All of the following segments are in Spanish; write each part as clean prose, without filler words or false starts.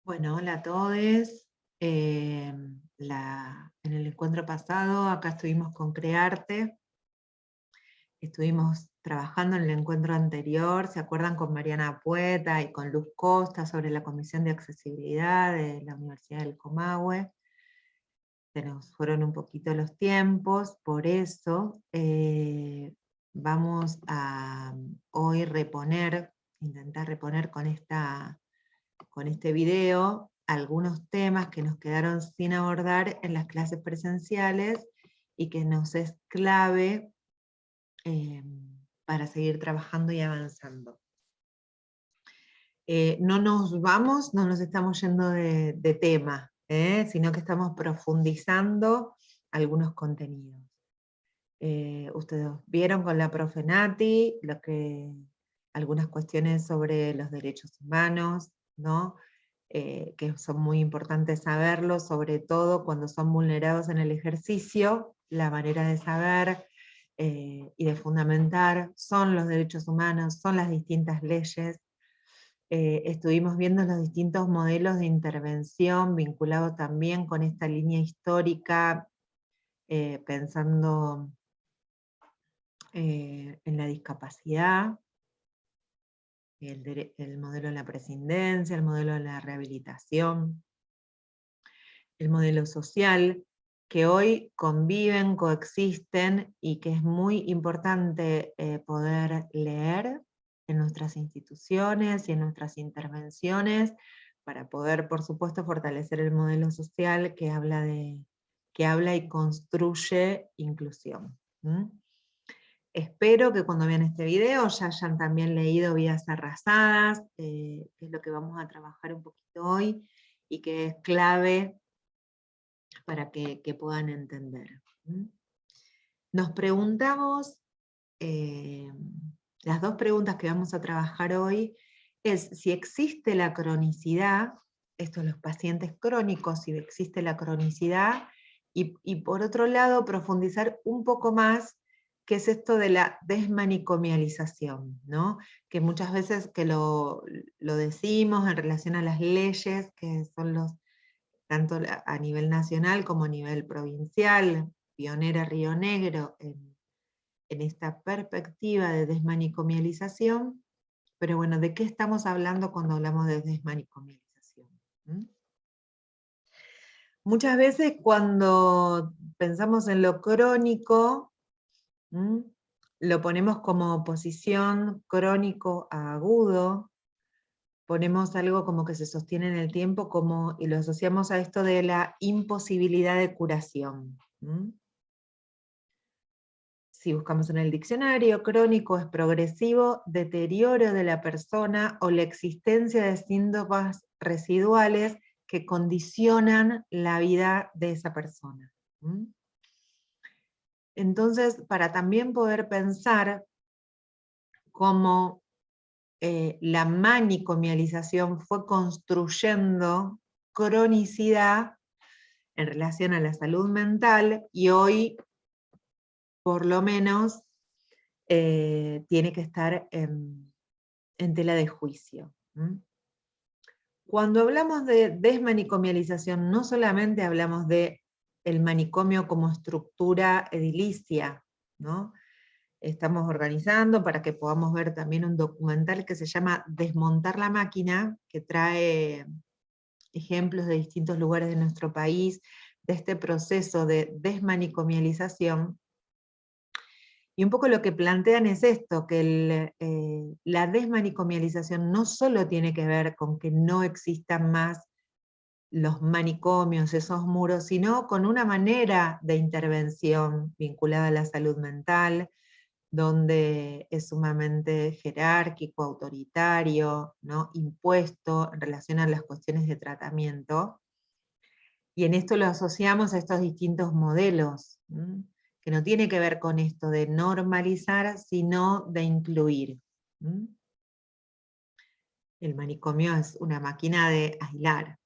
Bueno, hola a todos. En el encuentro pasado, acá estuvimos con Crearte, estuvimos trabajando en el encuentro anterior, ¿se acuerdan? Con Mariana Pueta y con Luz Costa sobre la Comisión de Accesibilidad de la Universidad del Comahue. Se nos fueron un poquito los tiempos, por eso vamos a hoy intentar reponer con este video algunos temas que nos quedaron sin abordar en las clases presenciales y que nos es clave para seguir trabajando y avanzando. No nos estamos yendo de tema, sino que estamos profundizando algunos contenidos. Ustedes vieron con la profe Nati algunas cuestiones sobre los derechos humanos, ¿no? Que son muy importantes saberlo, sobre todo cuando son vulnerados en el ejercicio. La manera de saber y de fundamentar son los derechos humanos, son las distintas leyes. Estuvimos viendo los distintos modelos de intervención vinculados también con esta línea histórica, pensando en la discapacidad, el modelo de la presidencia, el modelo de la rehabilitación, el modelo social, que hoy conviven, coexisten, y que es muy importante poder leer en nuestras instituciones y en nuestras intervenciones, para poder, por supuesto, fortalecer el modelo social que habla y construye inclusión. Espero que cuando vean este video ya hayan también leído Vidas Arrasadas, que es lo que vamos a trabajar un poquito hoy, y que es clave para que puedan entender. Nos preguntamos, las dos preguntas que vamos a trabajar hoy, es si existe la cronicidad, esto es los pacientes crónicos, si existe la cronicidad, y por otro lado profundizar un poco más qué es esto de la desmanicomialización, ¿no? Que muchas veces que lo decimos en relación a las leyes, que son tanto a nivel nacional como a nivel provincial, pionera Río Negro en esta perspectiva de desmanicomialización, pero bueno, ¿de qué estamos hablando cuando hablamos de desmanicomialización? Muchas veces cuando pensamos en lo crónico, lo ponemos como oposición crónico a agudo, ponemos algo como que se sostiene en el tiempo y lo asociamos a esto de la imposibilidad de curación. Si buscamos en el diccionario, crónico es progresivo deterioro de la persona o la existencia de síntomas residuales que condicionan la vida de esa persona. Entonces, para también poder pensar cómo la manicomialización fue construyendo cronicidad en relación a la salud mental, y hoy, por lo menos, tiene que estar en tela de juicio. Cuando hablamos de desmanicomialización, no solamente hablamos de el manicomio como estructura edilicia, ¿no? Estamos organizando para que podamos ver también un documental que se llama Desmontar la máquina, que trae ejemplos de distintos lugares de nuestro país, de este proceso de desmanicomialización. Y un poco lo que plantean es esto, que la desmanicomialización no solo tiene que ver con que no existan más los manicomios, esos muros, sino con una manera de intervención vinculada a la salud mental, donde es sumamente jerárquico, autoritario, ¿no? Impuesto en relación a las cuestiones de tratamiento. Y en esto lo asociamos a estos distintos modelos, que no tiene que ver con esto de normalizar, sino de incluir. El manicomio es una máquina de aislar.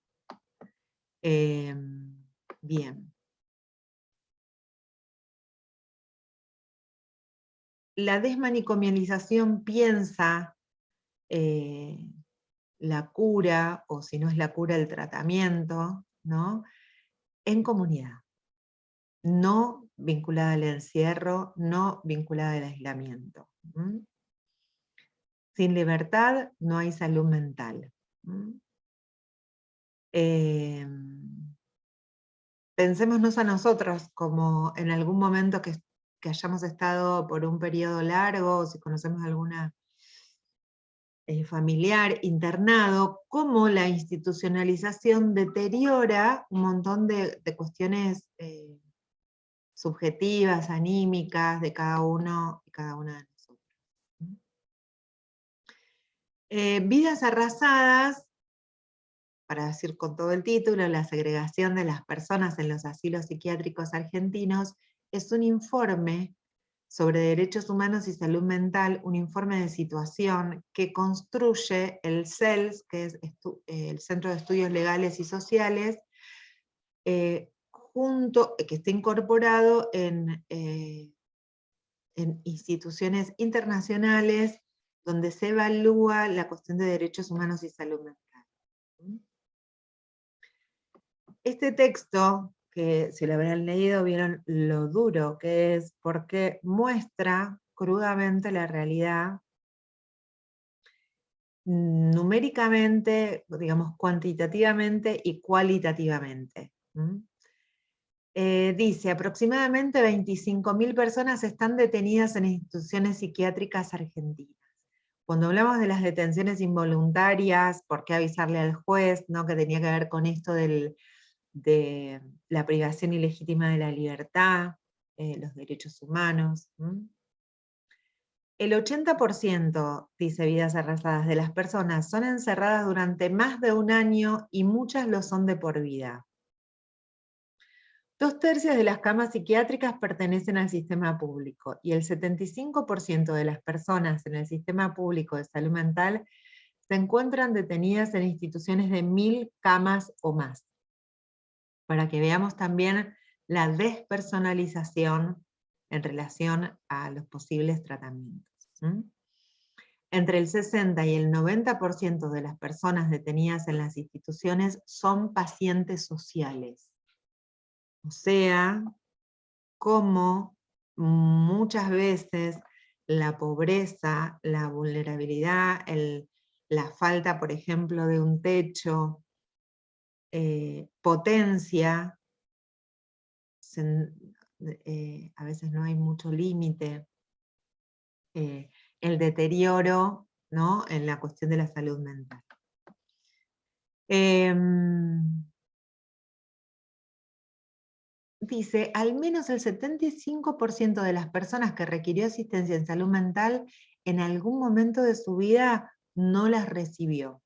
Bien. La desmanicomialización piensa la cura, o si no es la cura, el tratamiento, ¿no? En comunidad, no vinculada al encierro, no vinculada al aislamiento. Sin libertad no hay salud mental. Pensémonos a nosotros como en algún momento que hayamos estado por un periodo largo, o si conocemos alguna familiar internado, cómo la institucionalización deteriora un montón de cuestiones subjetivas, anímicas de cada uno y cada una de nosotros. Vidas arrasadas, para decir con todo el título, la segregación de las personas en los asilos psiquiátricos argentinos, es un informe sobre derechos humanos y salud mental, un informe de situación que construye el CELS, que es el Centro de Estudios Legales y Sociales, que está incorporado en instituciones internacionales donde se evalúa la cuestión de derechos humanos y salud mental. Este texto, que si lo habrán leído, vieron lo duro que es, porque muestra crudamente la realidad numéricamente, digamos, cuantitativamente y cualitativamente. Dice, aproximadamente 25.000 personas están detenidas en instituciones psiquiátricas argentinas. Cuando hablamos de las detenciones involuntarias, ¿por qué avisarle al juez? ¿No? Que tenía que ver con esto de la privación ilegítima de la libertad, los derechos humanos. El 80%, dice Vidas Arrasadas, de las personas son encerradas durante más de un año y muchas lo son de por vida. 2/3 de las camas psiquiátricas pertenecen al sistema público y el 75% de las personas en el sistema público de salud mental se encuentran detenidas en instituciones de 1.000 camas o más. Para que veamos también la despersonalización en relación a los posibles tratamientos. Entre el 60 y el 90% de las personas detenidas en las instituciones son pacientes sociales. O sea, como muchas veces la pobreza, la vulnerabilidad, la falta, por ejemplo, de un techo, potencia, a veces no hay mucho límite, el deterioro, ¿no? En la cuestión de la salud mental. Dice, al menos el 75% de las personas que requirió asistencia en salud mental en algún momento de su vida no las recibió.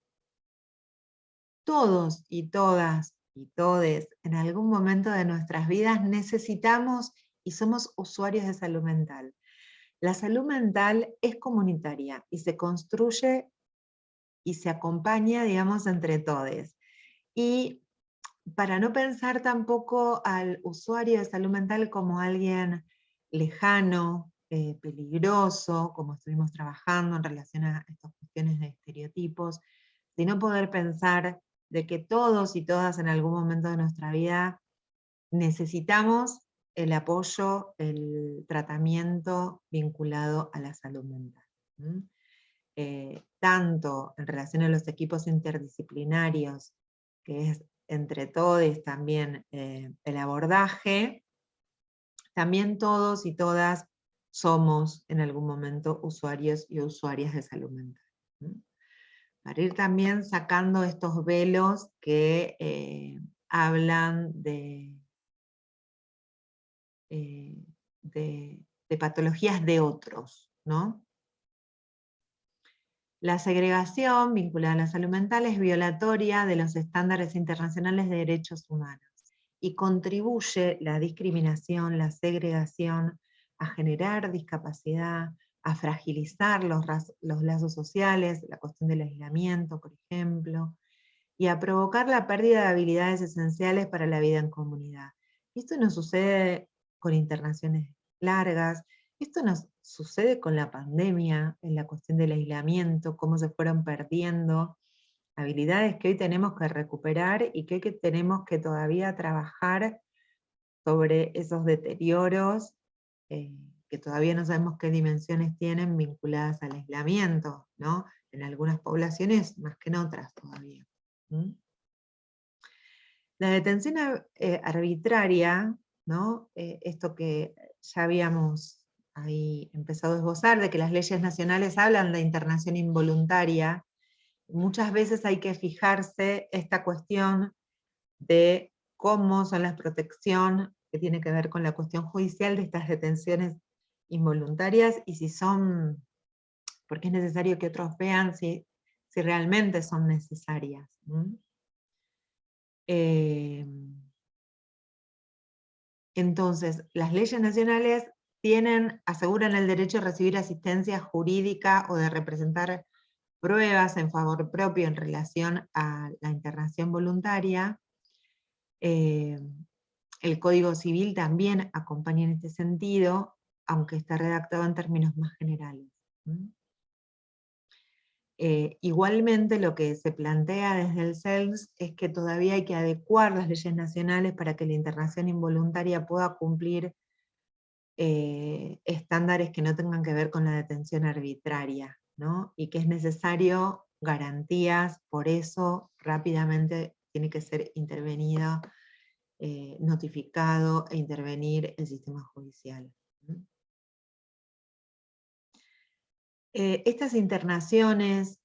Todos y todas y todes en algún momento de nuestras vidas necesitamos y somos usuarios de salud mental. La salud mental es comunitaria y se construye y se acompaña, digamos, entre todes. Y para no pensar tampoco al usuario de salud mental como alguien lejano, peligroso, como estuvimos trabajando en relación a estas cuestiones de estereotipos, sino poder pensar de que todos y todas en algún momento de nuestra vida necesitamos el apoyo, el tratamiento vinculado a la salud mental. Tanto en relación a los equipos interdisciplinarios, que es entre todos también el abordaje, también todos y todas somos en algún momento usuarios y usuarias de salud mental. Para ir también sacando estos velos que hablan de patologías de otros, ¿no? La segregación vinculada a la salud mental es violatoria de los estándares internacionales de derechos humanos y contribuye la discriminación, la segregación, a generar discapacidad, a fragilizar los lazos sociales, la cuestión del aislamiento, por ejemplo, y a provocar la pérdida de habilidades esenciales para la vida en comunidad. Esto nos sucede con internaciones largas, esto nos sucede con la pandemia, en la cuestión del aislamiento, cómo se fueron perdiendo habilidades que hoy tenemos que recuperar y que tenemos que todavía trabajar sobre esos deterioros que todavía no sabemos qué dimensiones tienen vinculadas al aislamiento, ¿no? En algunas poblaciones más que en otras todavía. ¿Mm? La detención arbitraria, ¿no? Esto que ya habíamos ahí empezado a esbozar, de que las leyes nacionales hablan de internación involuntaria, muchas veces hay que fijarse esta cuestión de cómo son las protecciones, que tiene que ver con la cuestión judicial de estas detenciones involuntarias, y si son, porque es necesario que otros vean si realmente son necesarias. Entonces, las leyes nacionales aseguran el derecho a recibir asistencia jurídica o de representar pruebas en favor propio en relación a la internación voluntaria. El Código Civil también acompaña en este sentido, aunque está redactado en términos más generales. Igualmente lo que se plantea desde el CELS es que todavía hay que adecuar las leyes nacionales para que la internación involuntaria pueda cumplir estándares que no tengan que ver con la detención arbitraria, ¿no? Y que es necesario garantías, por eso rápidamente tiene que ser intervenido, notificado e intervenir el sistema judicial. Estas internaciones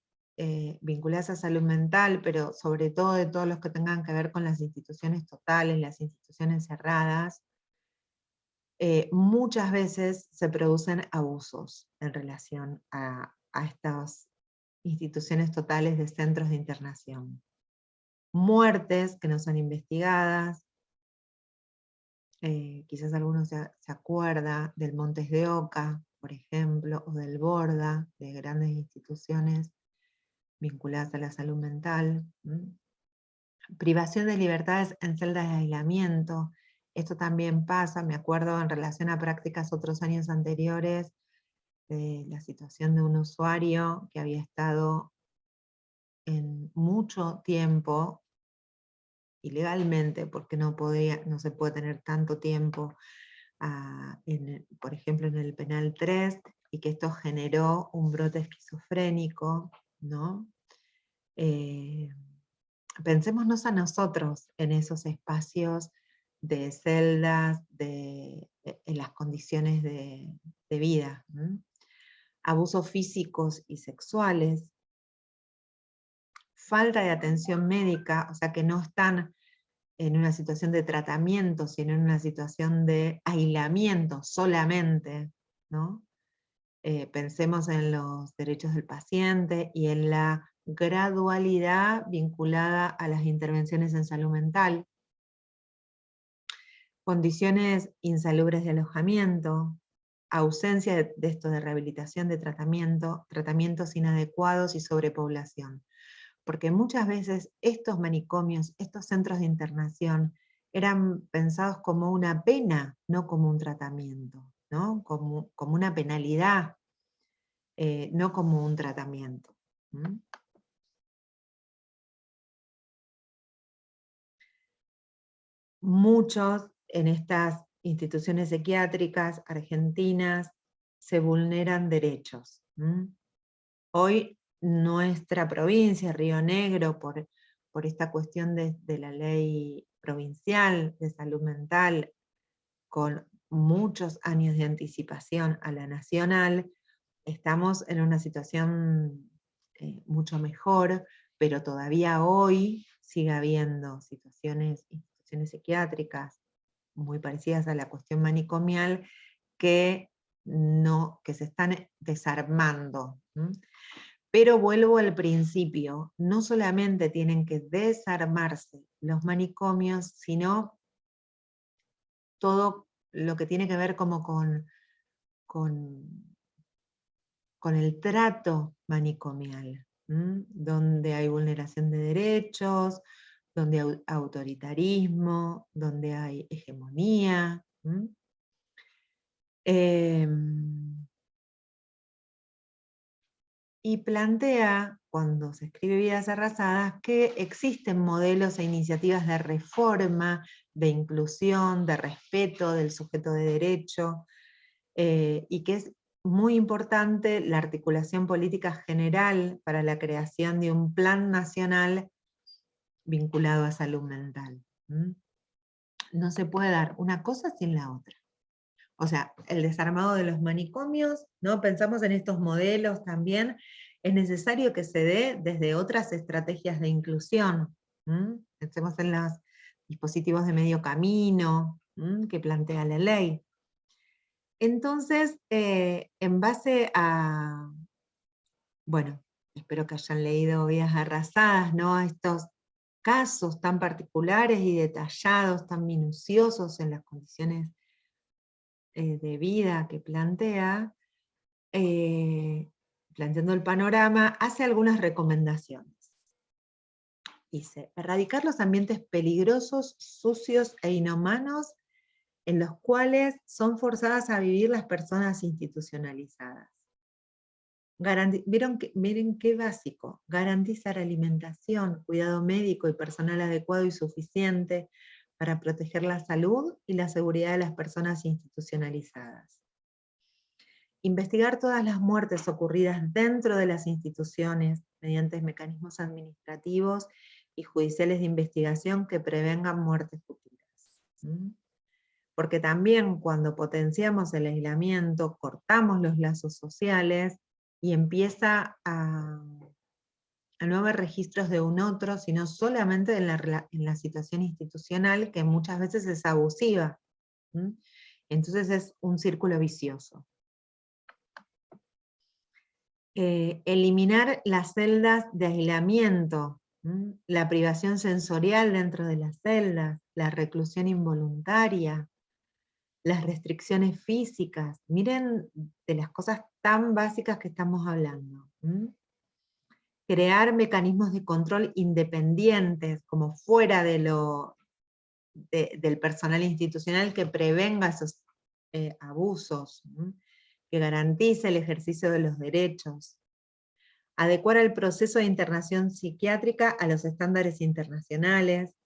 vinculadas a salud mental, pero sobre todo de todos los que tengan que ver con las instituciones totales, las instituciones cerradas, muchas veces se producen abusos en relación a estas instituciones totales de centros de internación. Muertes que no son investigadas, quizás algunos se acuerda del Montes de Oca, por ejemplo, o del Borda, de grandes instituciones vinculadas a la salud mental. Privación de libertades en celdas de aislamiento. Esto también pasa, me acuerdo en relación a prácticas otros años anteriores, de la situación de un usuario que había estado en mucho tiempo ilegalmente, porque no se puede tener tanto tiempo, por ejemplo en el penal 3, y que esto generó un brote esquizofrénico, ¿no? Pensémonos a nosotros en esos espacios de celdas, en las condiciones de vida. Abusos físicos y sexuales, falta de atención médica, o sea que no están en una situación de tratamiento, sino en una situación de aislamiento solamente, ¿no? Pensemos en los derechos del paciente y en la gradualidad vinculada a las intervenciones en salud mental. Condiciones insalubres de alojamiento, ausencia de esto de rehabilitación, de tratamiento, tratamientos inadecuados y sobrepoblación. Porque muchas veces estos manicomios, estos centros de internación, eran pensados como una pena, no como un tratamiento, ¿no? Como una penalidad, no como un tratamiento. Muchos en estas instituciones psiquiátricas argentinas se vulneran derechos. Hoy nuestra provincia, Río Negro, por esta cuestión de la ley provincial de salud mental, con muchos años de anticipación a la nacional, estamos en una situación mucho mejor, pero todavía hoy sigue habiendo instituciones psiquiátricas muy parecidas a la cuestión manicomial que se están desarmando. Pero vuelvo al principio, no solamente tienen que desarmarse los manicomios, sino todo lo que tiene que ver como con el trato manicomial, donde hay vulneración de derechos, donde hay autoritarismo, donde hay hegemonía. y plantea, cuando se escribe Vidas Arrasadas, que existen modelos e iniciativas de reforma, de inclusión, de respeto del sujeto de derecho, y que es muy importante la articulación política general para la creación de un plan nacional vinculado a salud mental. No se puede dar una cosa sin la otra. O sea, el desarmado de los manicomios, ¿no? Pensamos en estos modelos también, es necesario que se dé desde otras estrategias de inclusión. Pensemos en los dispositivos de medio camino, que plantea la ley. Entonces, en base a, bueno, espero que hayan leído Vidas Arrasadas, ¿no? A estos casos tan particulares y detallados, tan minuciosos en las condiciones de vida que plantea, planteando el panorama, hace algunas recomendaciones. Dice, erradicar los ambientes peligrosos, sucios e inhumanos en los cuales son forzadas a vivir las personas institucionalizadas. Miren qué básico, garantizar alimentación, cuidado médico y personal adecuado y suficiente para proteger la salud y la seguridad de las personas institucionalizadas. Investigar todas las muertes ocurridas dentro de las instituciones mediante mecanismos administrativos y judiciales de investigación que prevengan muertes futuras. Porque también cuando potenciamos el aislamiento, cortamos los lazos sociales y empieza a no haber registros de un otro, sino solamente en la situación institucional, que muchas veces es abusiva. Entonces es un círculo vicioso. Eliminar las celdas de aislamiento, la privación sensorial dentro de las celdas, la reclusión involuntaria, las restricciones físicas. Miren de las cosas tan básicas que estamos hablando. Crear mecanismos de control independientes, como fuera de del personal institucional, que prevenga esos abusos, que garantice el ejercicio de los derechos. Adecuar el proceso de internación psiquiátrica a los estándares internacionales,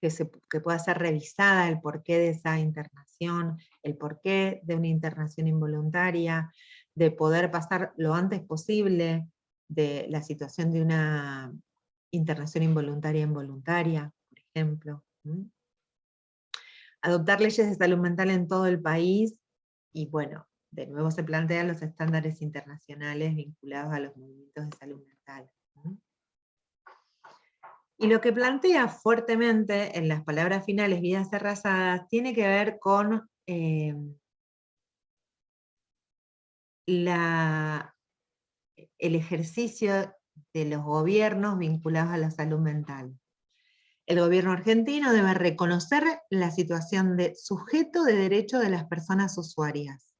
que pueda ser revisada el porqué de esa internación, el porqué de una internación involuntaria, de poder pasar lo antes posible de la situación de una internación involuntaria a involuntaria, por ejemplo. Adoptar leyes de salud mental en todo el país, y bueno, de nuevo se plantean los estándares internacionales vinculados a los movimientos de salud mental. Y lo que plantea fuertemente en las palabras finales, Vidas Arrasadas, tiene que ver con el ejercicio de los gobiernos vinculados a la salud mental. El gobierno argentino debe reconocer la situación de sujeto de derecho de las personas usuarias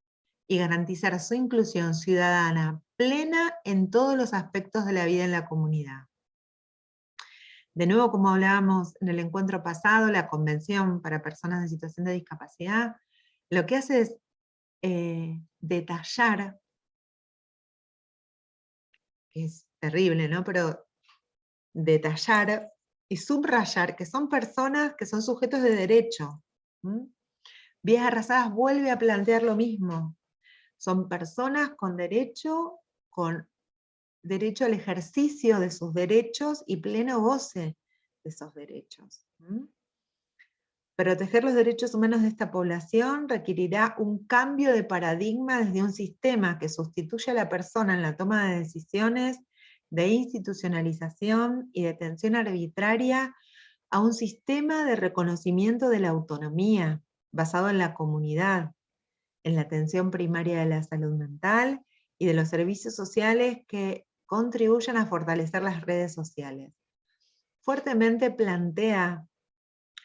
y garantizar su inclusión ciudadana plena en todos los aspectos de la vida en la comunidad. De nuevo, como hablábamos en el encuentro pasado, la Convención para Personas en Situación de Discapacidad, lo que hace es detallar, que es terrible, ¿no? Pero detallar y subrayar que son personas que son sujetos de derecho. Vidas Arrasadas vuelve a plantear lo mismo. Son personas con derecho al ejercicio de sus derechos y pleno goce de esos derechos. Proteger los derechos humanos de esta población requerirá un cambio de paradigma desde un sistema que sustituya a la persona en la toma de decisiones, de institucionalización y detención arbitraria, a un sistema de reconocimiento de la autonomía, basado en la comunidad, en la atención primaria de la salud mental y de los servicios sociales que contribuyan a fortalecer las redes sociales. Fuertemente plantea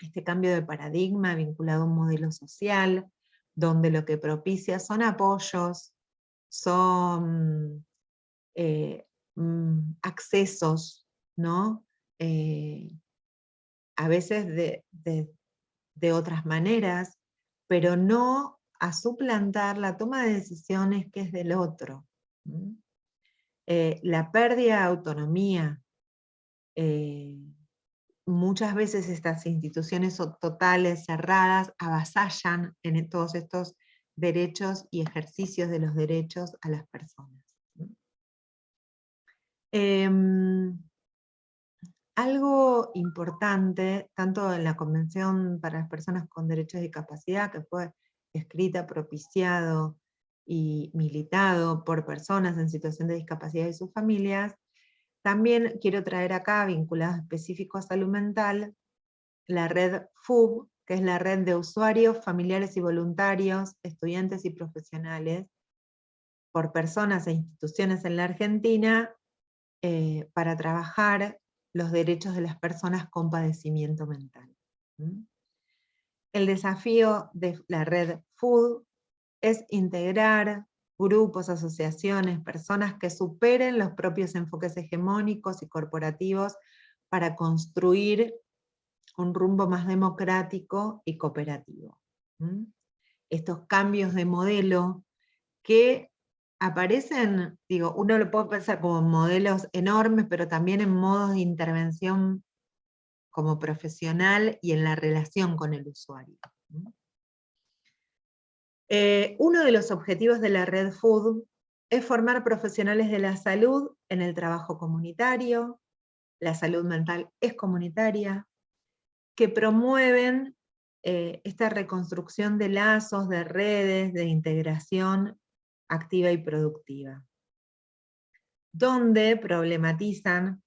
este cambio de paradigma vinculado a un modelo social, donde lo que propicia son apoyos, son accesos, ¿no? A veces de otras maneras, pero no a suplantar la toma de decisiones que es del otro. La pérdida de autonomía. Muchas veces estas instituciones totales, cerradas, avasallan en todos estos derechos y ejercicios de los derechos a las personas. Algo importante, tanto en la Convención para las Personas con Derechos de Discapacidad, que fue escrita, propiciado y militado por personas en situación de discapacidad y sus familias, también quiero traer acá, vinculado específico a salud mental, la red FUB, que es la red de usuarios, familiares y voluntarios, estudiantes y profesionales, por personas e instituciones en la Argentina, para trabajar los derechos de las personas con padecimiento mental. El desafío de la red FUD es integrar grupos, asociaciones, personas que superen los propios enfoques hegemónicos y corporativos para construir un rumbo más democrático y cooperativo. Estos cambios de modelo que aparecen, digo, uno lo puede pensar como modelos enormes, pero también en modos de intervención como profesional y en la relación con el usuario. Uno de los objetivos de la Red FUD es formar profesionales de la salud en el trabajo comunitario, la salud mental es comunitaria, que promueven esta reconstrucción de lazos, de redes, de integración activa y productiva, donde problematizan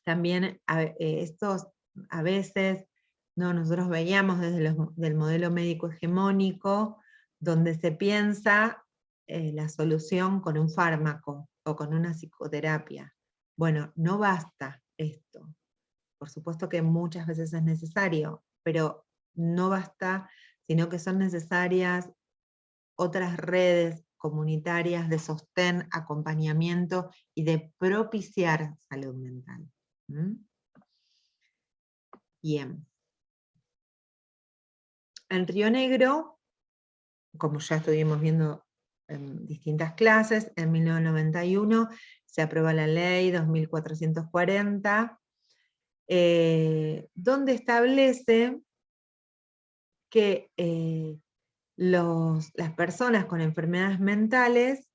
también estos, a veces, ¿no? Nosotros veíamos desde del modelo médico hegemónico, donde se piensa la solución con un fármaco o con una psicoterapia. Bueno, no basta esto. Por supuesto que muchas veces es necesario, pero no basta, sino que son necesarias otras redes comunitarias de sostén, acompañamiento y de propiciar salud mental. Bien. En Río Negro, como ya estuvimos viendo en distintas clases, en 1991 se aprueba la ley 2440, donde establece que las personas con enfermedades mentales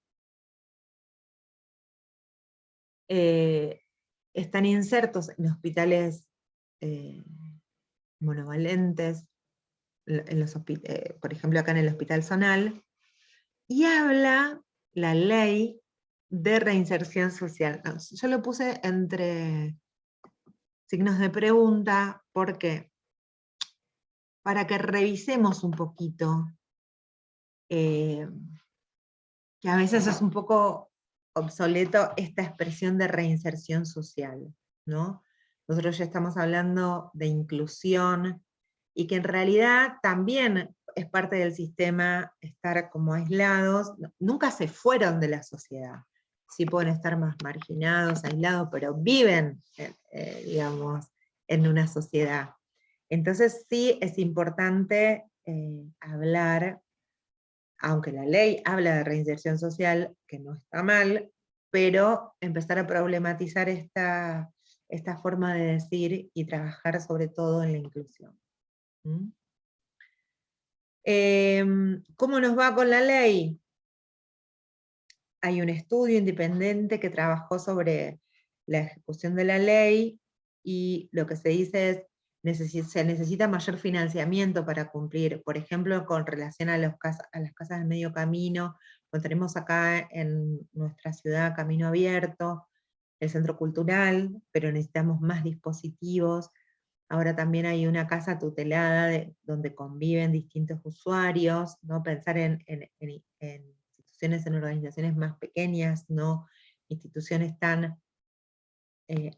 están insertos en hospitales monovalentes, por ejemplo acá en el Hospital Zonal, y habla la ley de reinserción social. Yo lo puse entre signos de pregunta, ¿por qué? Para que revisemos un poquito, que a veces es un poco obsoleto esta expresión de reinserción social, ¿no? Nosotros ya estamos hablando de inclusión, y que en realidad también es parte del sistema estar como aislados, nunca se fueron de la sociedad, sí pueden estar más marginados, aislados, pero viven, digamos, en una sociedad. Entonces sí es importante hablar, aunque la ley habla de reinserción social, que no está mal, pero empezar a problematizar esta forma de decir y trabajar sobre todo en la inclusión. ¿Cómo nos va con la ley? Hay un estudio independiente que trabajó sobre la ejecución de la ley, y lo que se dice es se necesita mayor financiamiento para cumplir, por ejemplo, con relación a las casas de medio camino. Lo tenemos acá en nuestra ciudad, Camino Abierto, el Centro Cultural, pero necesitamos más dispositivos. Ahora también hay una casa tutelada donde conviven distintos usuarios, ¿no? Pensar en instituciones, en organizaciones más pequeñas, no instituciones tan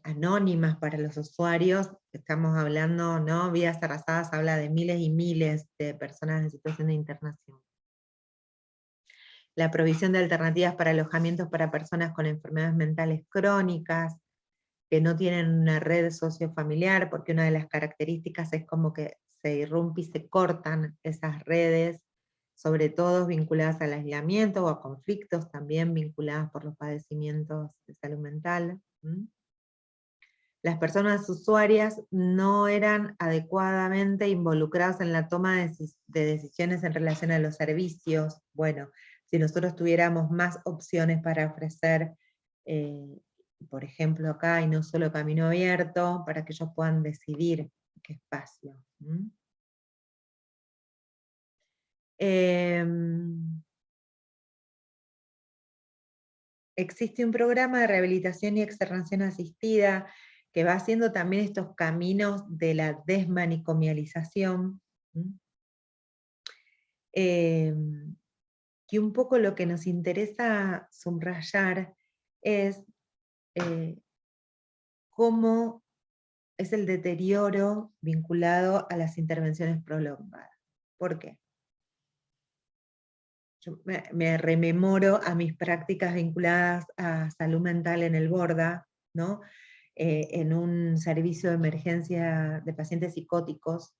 anónimas para los usuarios. Estamos hablando, ¿no? Vidas Arrasadas habla de miles y miles de personas en situación de internación. La provisión de alternativas para alojamientos para personas con enfermedades mentales crónicas, que no tienen una red sociofamiliar, porque una de las características es como que se irrumpe y se cortan esas redes sobre todo vinculadas al aislamiento o a conflictos también vinculados por los padecimientos de salud mental. Las personas usuarias no eran adecuadamente involucradas en la toma de decisiones en relación a los servicios. Bueno, si nosotros tuviéramos más opciones para ofrecer, por ejemplo acá, y no solo camino abierto, para que ellos puedan decidir qué espacio. Existe un programa de rehabilitación y externación asistida que va haciendo también estos caminos de la desmanicomialización. Que un poco lo que nos interesa subrayar es cómo es el deterioro vinculado a las intervenciones prolongadas. ¿Por qué? Yo me rememoro a mis prácticas vinculadas a salud mental en el Borda, ¿no? En un servicio de emergencia de pacientes psicóticos.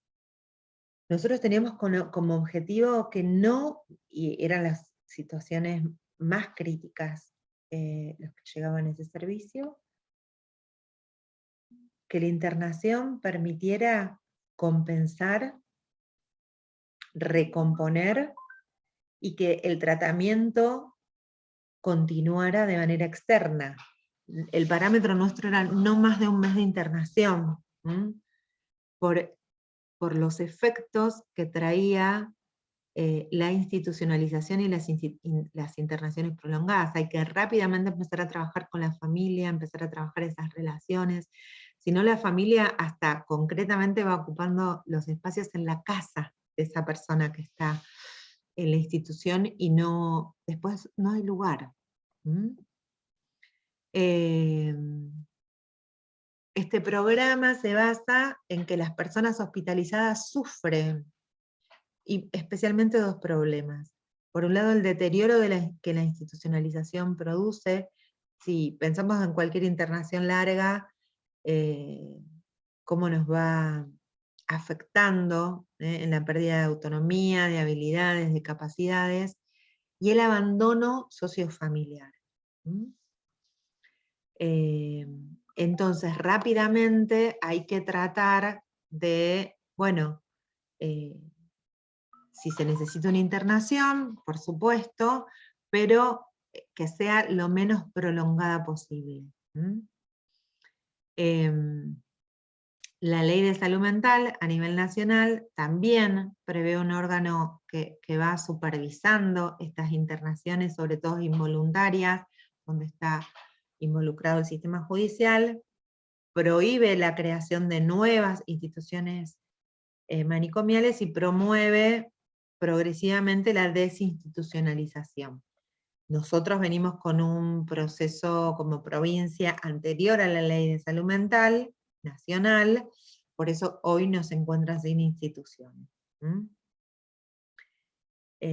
Nosotros teníamos como objetivo que no, y eran las situaciones más críticas los que llegaban a ese servicio, que la internación permitiera compensar, recomponer, y que el tratamiento continuara de manera externa. El parámetro nuestro era no más de un mes de internación, por los efectos que traía la institucionalización y las internaciones prolongadas. Hay que rápidamente empezar a trabajar con la familia, empezar a trabajar esas relaciones. Si no, la familia hasta concretamente va ocupando los espacios en la casa de esa persona que está en la institución y después no hay lugar. Este programa se basa en que las personas hospitalizadas sufren, y especialmente dos problemas. Por un lado, el deterioro que la institucionalización produce. Si pensamos en cualquier internación larga, cómo nos va afectando en la pérdida de autonomía, de habilidades, de capacidades, y el abandono sociofamiliar. Entonces, rápidamente hay que tratar de, bueno, si se necesita una internación, por supuesto, pero que sea lo menos prolongada posible. La ley de salud mental a nivel nacional también prevé un órgano que va supervisando estas internaciones, sobre todo involuntarias, donde está involucrado el sistema judicial, prohíbe la creación de nuevas instituciones manicomiales y promueve progresivamente la desinstitucionalización. Nosotros venimos con un proceso como provincia anterior a la ley de salud mental nacional, por eso hoy nos encuentra sin instituciones,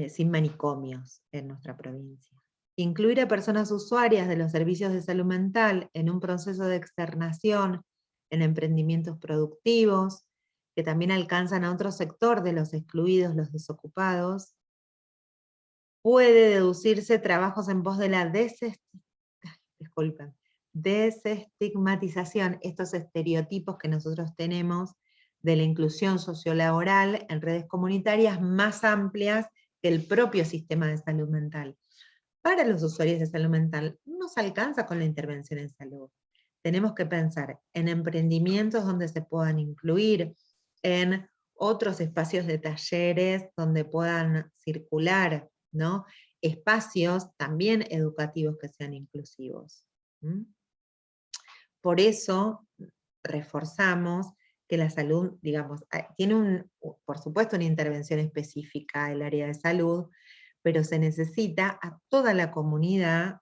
sin manicomios en nuestra provincia. Incluir a personas usuarias de los servicios de salud mental en un proceso de externación en emprendimientos productivos, que también alcanzan a otro sector de los excluidos, los desocupados. Puede deducirse trabajos en pos de la desestigmatización, estos estereotipos que nosotros tenemos de la inclusión sociolaboral en redes comunitarias más amplias que el propio sistema de salud mental. Para los usuarios de salud mental no se alcanza con la intervención en salud. Tenemos que pensar en emprendimientos donde se puedan incluir, en otros espacios de talleres donde puedan circular, ¿no? Espacios también educativos que sean inclusivos. Por eso reforzamos que la salud, digamos, tiene por supuesto una intervención específica del área de salud, pero se necesita a toda la comunidad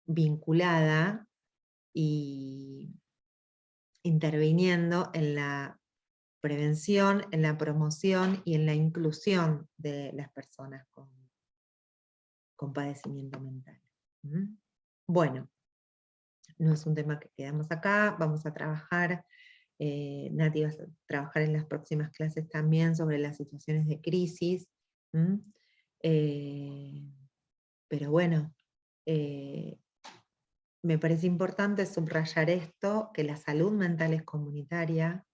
vinculada y interviniendo en la prevención, en la promoción y en la inclusión de las personas con padecimiento mental. Bueno, no es un tema que quedamos acá, vamos a trabajar Nati va a trabajar en las próximas clases también sobre las situaciones de crisis. Pero bueno, me parece importante subrayar esto, que la salud mental es comunitaria,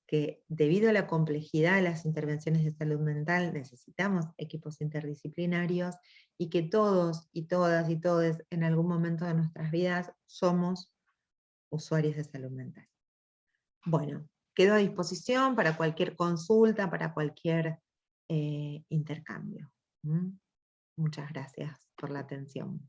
que debido a la complejidad de las intervenciones de salud mental necesitamos equipos interdisciplinarios y que todos y todas y todos en algún momento de nuestras vidas somos usuarios de salud mental. Bueno, quedo a disposición para cualquier consulta, para cualquier intercambio. Muchas gracias por la atención.